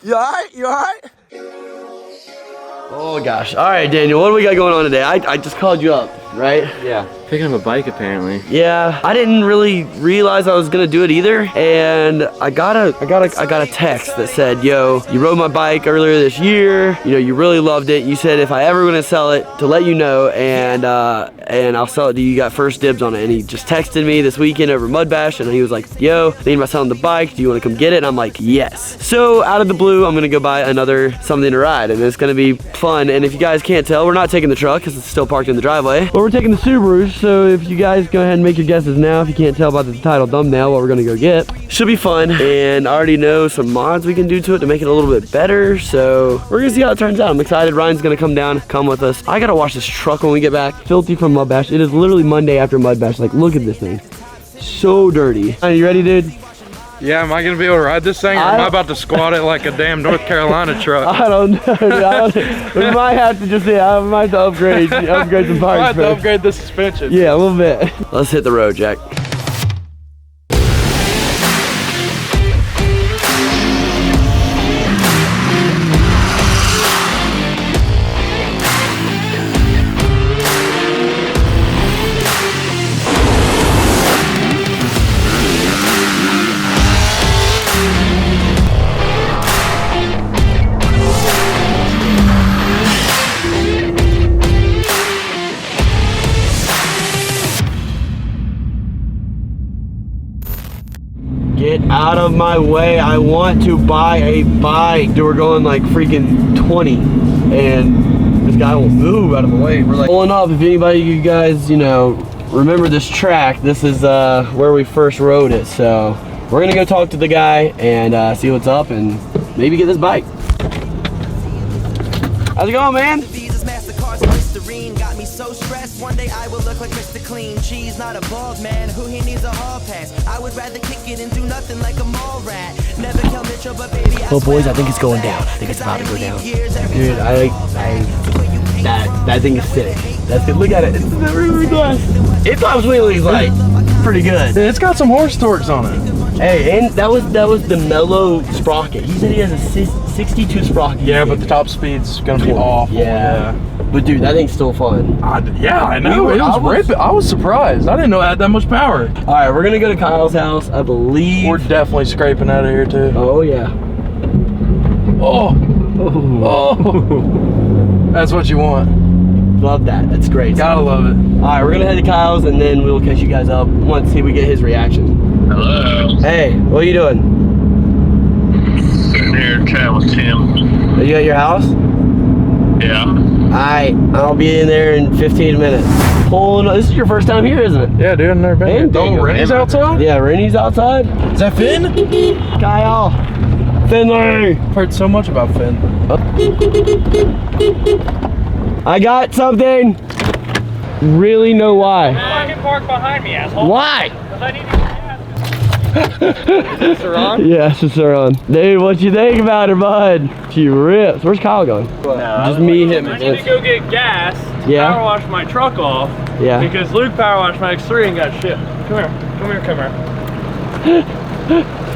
You alright? You alright? Oh gosh. All right, Daniel, what do we got going on today? I just called you up, right? Yeah. Picking up a bike apparently. Yeah, I didn't really realize I was gonna do it either, and I got a text that said, "Yo, you rode my bike earlier this year. You know, you really loved it. You said if I ever gonna sell it, to let you know, and I'll sell it to you. You got first dibs on it." And he just texted me this weekend over Mud Bash, and he was like, "Yo, thinking about selling the bike. Do you want to come get it?" And I'm like, "Yes." So out of the blue, I'm gonna go buy another something to ride, and it's gonna be fun. And if you guys can't tell, we're not taking the truck because it's still parked in the driveway, but we're taking the Subarus. So if you guys go ahead and make your guesses now, if you can't tell by the title thumbnail what we're gonna go get, should be fun. And I already know some mods we can do to it to make it a little bit better. So we're gonna see how it turns out. I'm excited. Ryan's gonna come with us. I gotta wash this truck when we get back. Filthy from Mud Bash. It is literally Monday after Mud Bash. Like, look at this thing. So dirty. Are you ready, dude? Yeah, am I gonna be able to ride this thing, or am I about to squat it like a damn North Carolina truck? I don't know, dude. We might have to just, I might have to upgrade some parts. I might have to upgrade the suspension. Yeah, a little bit. Let's hit the road, Jack. Get out of my way. I want to buy a bike. Dude, we're going like freaking 20 and this guy won't move out of the way. We're like pulling up. If anybody, you guys, you know, remember this track, this is where we first rode it. So we're gonna go talk to the guy and see what's up and maybe get this bike. How's it going, man? Got me so stressed. One day I will look like Mr. Clean. Cheese, not a bald man who he needs a hall pass. I would rather kick it and do nothing like a mall rat. Never kill Mitchell, but baby, well, boys, I think it's going down. I think it's about to go down. Dude, that thing is sick. That's good. Look at it. It's the river glass. It tops wheelies like pretty good. It's got some horse torques on it. Hey, and that was the mellow sprocket. He said he has a 62 sprocket. Yeah, but the top speed's gonna be awful. Yeah. But dude, that thing's still fun. Yeah, I know. I was surprised. I didn't know it had that much power. All right, we're gonna go to Kyle's house, I believe. We're definitely scraping out of here too. Oh yeah. Oh. That's what you want. Love that. That's great. Gotta love it. All right, we're gonna head to Kyle's and then we'll catch you guys up once we get his reaction. Hello. Hey, what are you doing? Sitting here chatting with Tim. Are you at your house? Yeah. Alright, I'll be in there in 15 minutes. This is your first time here, isn't it? Yeah, dude, I've never been here. Oh, Rennie's outside? Yeah, Rennie's outside. Is that Finn? Kyle. Finley. I've heard so much about Finn. I got something. Really know why. I can park behind me, asshole. Why? Because I need to get gas. Is this Surron? Yeah, it's Surron. Dude, what you think about her, bud? She rips. Where's Kyle going? No, just me hitting I need to go get gas. Yeah. Power wash my truck off. Yeah. Because Luke power washed my X3 and got shit. Come here.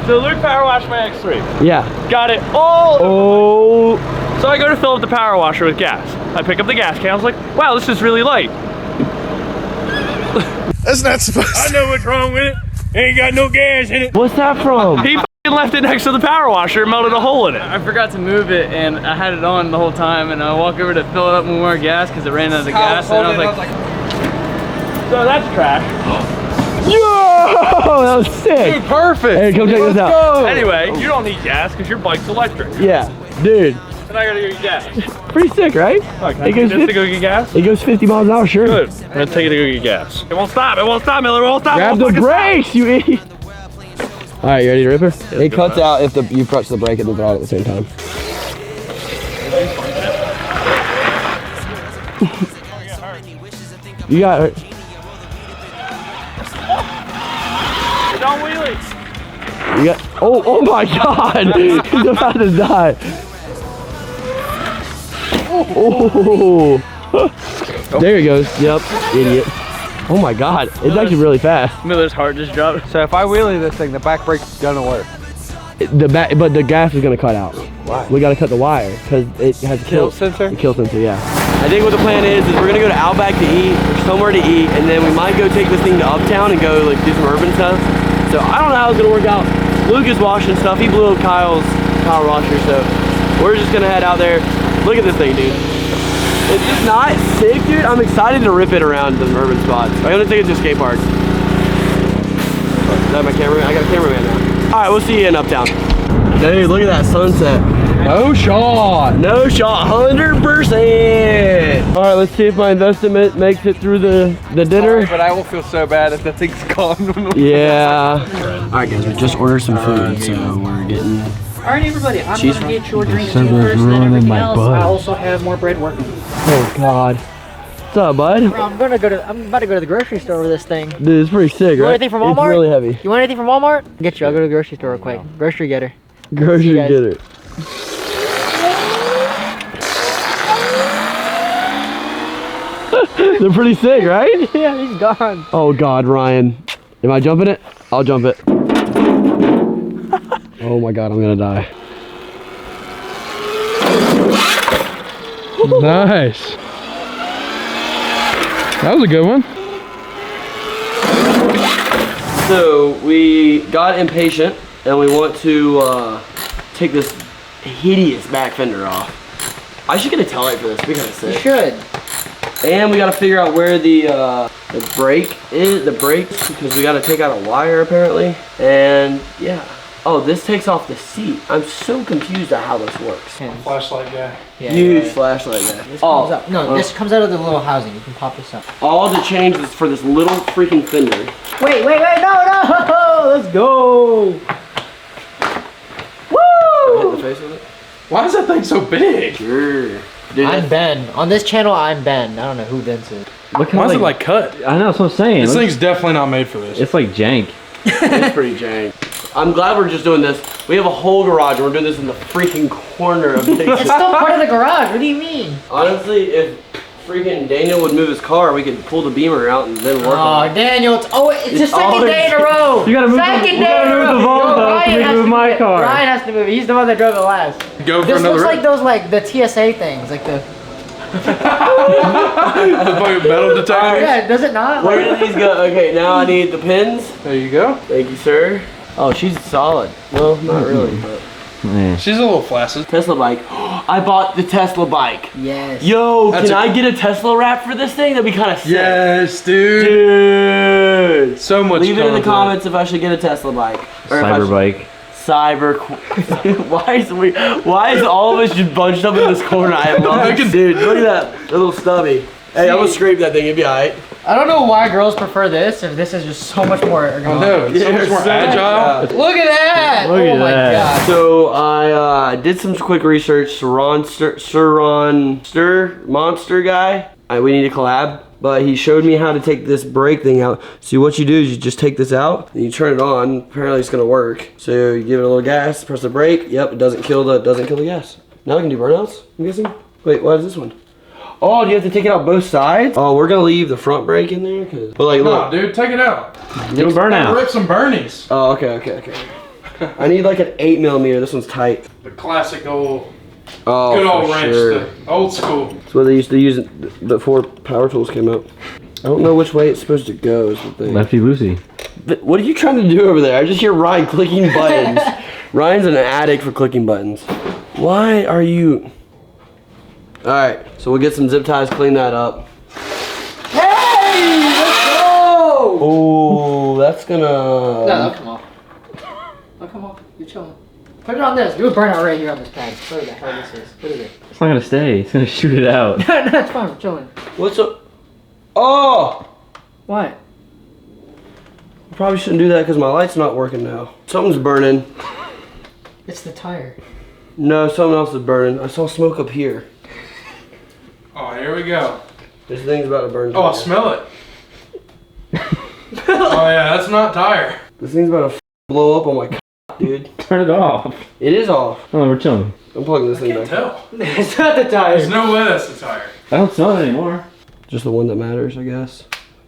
So Luke power washed my X3. Yeah. Got it all over. So I go to fill up the power washer with gas. I pick up the gas can. I was like, wow, this is really light. That's not supposed to. I know what's wrong with it. Ain't got no gas in it. What's that from? He left it next to the power washer and melted a hole in it. I forgot to move it and I had it on the whole time and I walked over to fill it up with more gas because it ran out of gas and I was like, so that's trash. Yo, that was sick. Dude, perfect. Hey, come check this out. Go. Anyway, you don't need gas because your bike's electric. Yeah, dude. And I gotta go get gas. Pretty sick, right? Can I take this to go get gas? It goes 50 miles an hour, sure. Good. I'm gonna take it to go get gas. It won't stop. It won't stop, Miller. It won't stop. Grab the brakes, you idiot. All right, you ready to rip her? It cuts out if you press the brake and the throttle at the same time. You got it. Don't wheelie. You got. Oh my God! He's about to die. Oh. There he goes. Yep, idiot. Oh my God, it's actually really fast. Miller's heart just dropped. So if I wheelie this thing, the back brake's gonna work. But the gas is gonna cut out. Well, Why? We gotta cut the wire because it has a Kill sensor? A kill sensor, yeah. I think what the plan is we're gonna go to Outback to eat, or somewhere to eat, and then we might go take this thing to Uptown and go like do some urban stuff. So I don't know how it's gonna work out. Luke is washing stuff. He blew up Kyle's power washer, so we're just gonna head out there. Look at this thing, dude. It's just not sick, dude. I'm excited to rip it around the urban spots. I'm gonna take it to a skate park. Is that my cameraman? I got a cameraman now. All right, we'll see you in Uptown. Dude, look at that sunset. No shot. No shot, 100%. All right, let's see if my investment makes it through the dinner. But I will feel so bad if that thing's gone. Yeah. All right, guys, we just ordered some food, so we're getting. All right, everybody, I'm Cheese gonna get your drink fries. first, then Ruining everything my else. butt. I also have more bread working. Oh God. What's up, bud? Bro, I'm about to go to the grocery store with this thing. Dude, it's pretty sick, You right? want anything from Walmart? It's really heavy. You want anything from Walmart? Get you. I'll go to the grocery store real quick. Grocery getter. Grocery guys. getter. They're pretty sick, right? Yeah, he's gone. Oh God, Ryan. Am I jumping it? I'll jump it. Oh my God, I'm gonna die. Nice. That was a good one. So we got impatient and we want to take this hideous back fender off. I should get a taillight for this. It'd be kind of You sick. should. And we got to figure out where the brake is, the brakes, because we got to take out a wire apparently. And yeah. Oh, this takes off the seat. I'm so confused at how this works. Flashlight guy. Yeah, Huge yeah. flashlight guy. This comes up. No, this comes out of the little housing. You can pop this up. All the change is for this little freaking fender. Wait, no! Let's go! Hit the face with it? Why is that thing so big? Sure. Dude, I'm Ben. On this channel, I'm Ben. I don't know who Vince is. Why is it like cut? I know, that's what I'm saying. This thing's definitely not made for this. It's like jank. it's pretty jank. I'm glad we're just doing this. We have a whole garage and we're doing this in the freaking corner of the It's still part of the garage. What do you mean? Honestly, if freaking Daniel would move his car, we could pull the beamer out and then work on it. Oh, Daniel, it's your second always- day in a row. You gotta move second the- day you gotta in a move row. the vault, No, though, Ryan to has move to my move it. car. Ryan has to move it. He's the one that drove it last. Go for This another looks rip. like those the TSA things, like the. The fucking metal detector. Yeah, does it not? Where do these go? Okay, now I need the pins. There you go. Thank you, sir. Oh, she's solid. Well, not really, but. She's a little flaccid. Tesla bike. I bought the Tesla bike. Yes. Yo, That's can a- I get a Tesla wrap for this thing? That'd be kind of sick. Yes, dude. Dude. So much Leave it in the content. comments if I should get a Tesla bike. Or if I should- Cyberbike. why is all of us just bunched up in this corner? I love it. Dude, look at that little stubby. Hey, I'm gonna scrape that thing, it'd be alright. I don't know why girls prefer this, if this is just so much more I ergonomic. know, it's so much more agile. Look at that! Look oh at my that. god. So I did some quick research. Surron Monster guy. We need to collab. But he showed me how to take this brake thing out. So what you do is you just take this out and you turn it on. Apparently it's gonna work. So you give it a little gas, press the brake. Yep, it doesn't kill the gas. Now we can do burnouts, I'm guessing. Wait, what is this one? Oh, do you have to take it out both sides? Oh, we're gonna leave the front brake in there, but like, No, look. dude, take it out. Do a burnout. Rip some Bernies. Oh, okay. I need like an 8mm. This one's tight. The classic old, Oh, good old for wrench, sure. the old school. That's what they used to use before power tools came out. I don't know which way it's supposed to go is the thing. Lefty loosey. What are you trying to do over there? I just hear Ryan clicking buttons. Ryan's an addict for clicking buttons. Why are you... Alright, so we'll get some zip ties, clean that up. Hey! Let's go! Oh, that's gonna... No, that'll come off. That'll come off. You're chilling. Put it on this. Do a burnout right here on this pad. What the hell this is? What is it? It's not gonna stay. It's gonna shoot it out. No, it's fine. We're chilling. What's up? Oh! What? I probably shouldn't do that because my light's not working now. Something's burning. It's the tire. No, something else is burning. I saw smoke up here. Oh, here we go. This thing's about to burn. Oh, I smell it. Oh yeah, that's not tire. This thing's about to blow up on my dude. Turn it off. It is off. Oh, we're chilling. I'm plugging this thing Can't back. tell. It's not the tire. There's no way that's the tire. I don't smell it anymore. Just the one that matters, I guess.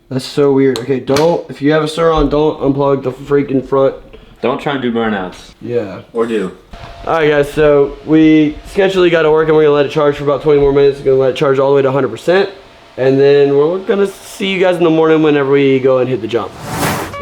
That's so weird. Okay, if you have a Surron, don't unplug the freaking front Don't try and do burnouts. Yeah. Or do. Alright guys, so we sketchily got to work and we're going to let it charge for about 20 more minutes. We're going to let it charge all the way to 100%. And then we're going to see you guys in the morning whenever we go and hit the jump.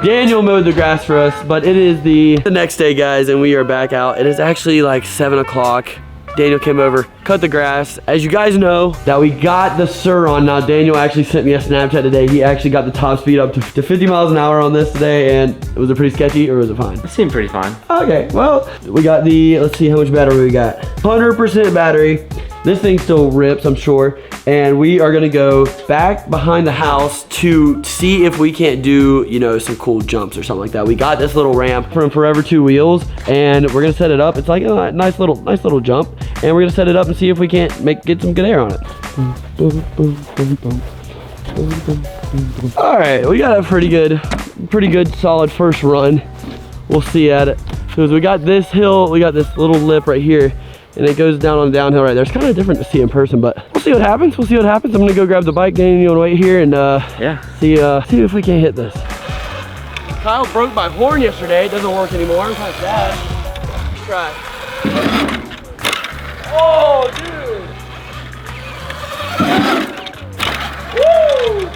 Daniel mowed the grass for us, but it is the next day, guys, and we are back out. It is actually like 7 o'clock. Daniel came over, cut the grass. As you guys know, that we got the Surron. Now, Daniel actually sent me a Snapchat today. He actually got the top speed up to 50 miles an hour on this today, and was it pretty sketchy, or was it fine? It seemed pretty fine. Okay, well, we got the, let's see how much battery we got. 100% battery. This thing still rips, I'm sure. And we are gonna go back behind the house to see if we can't do, you know, some cool jumps or something like that. We got this little ramp from Forever 2 Wheels, and we're gonna set it up. It's like a nice little jump, and we're gonna set it up and see if we can't get some good air on it. All right, we got a pretty good solid first run. We'll see at it. Because we got this hill, we got this little lip right here, and it goes down on the downhill right there. It's kind of different to see in person, but we'll see what happens. We'll see what happens. I'm gonna go grab the bike. Daniel, you wanna wait here and yeah, see if we can't hit this. Kyle broke my horn yesterday. It doesn't work anymore. I'm kind of sad. Let's try. Oh, dude! Woo!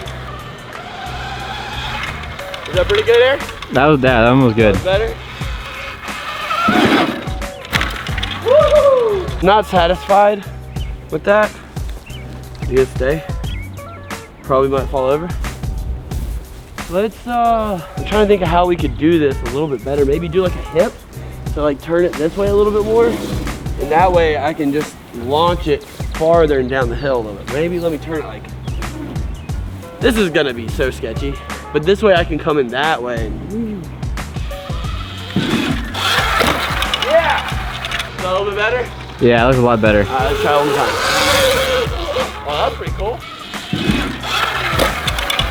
Is that pretty good air? That one was good. Better? Not satisfied with that. You gonna stay? Probably might fall over. Let's I'm trying to think of how we could do this a little bit better. Maybe do like a hip. So like turn it this way a little bit more. And that way I can just launch it farther and down the hill a little bit. Maybe let me turn it like, this is gonna be so sketchy. But this way I can come in that way. And, yeah! Is that a little bit better? Yeah, that was a lot better. Let's try it one more time. Oh, that's pretty cool.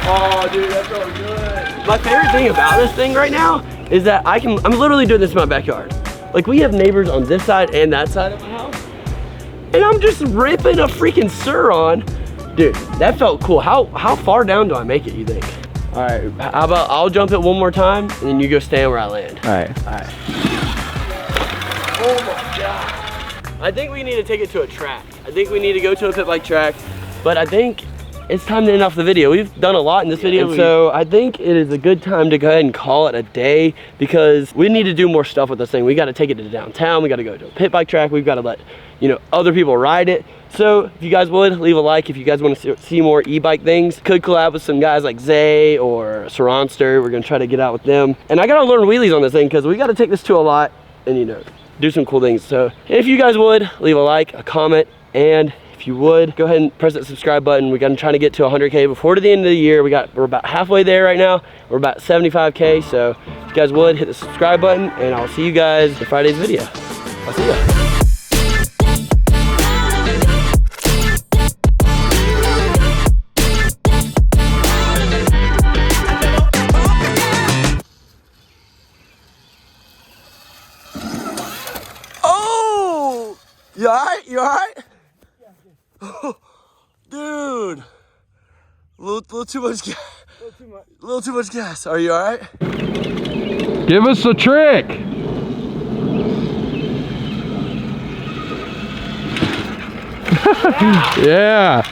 Oh, dude, that's so good. My favorite thing about this thing right now is that I'm literally doing this in my backyard. Like, we have neighbors on this side and that side of my house. And I'm just ripping a freaking Surron. Dude, that felt cool. How far down do I make it, you think? All right, how about I'll jump it one more time and then you go stand where I land. All right. Oh my God. I think we need to take it to a track. I think we need to go to a pit bike track, but I think it's time to end off the video. We've done a lot in this video, so I think it is a good time to go ahead and call it a day because we need to do more stuff with this thing. We got to take it to downtown. We got to go to a pit bike track. We've got to let, you know, other people ride it. So if you guys would, leave a like if you guys want to see more e-bike things. Could collab with some guys like Zay or Surronster. We're going to try to get out with them. And I got to learn wheelies on this thing because we got to take this to a lot and, you know, do some cool things. So if you guys would, leave a like, a comment, and if you would, go ahead and press that subscribe button. We're gonna try to get to 100K before the end of the year. We're about halfway there right now. We're about 75K. So if you guys would, hit the subscribe button, and I'll see you guys in Friday's video. I'll see ya. You alright? You alright? Yeah, dude. A little too much gas. A little too much gas. Are you alright? Give us a trick. Yeah.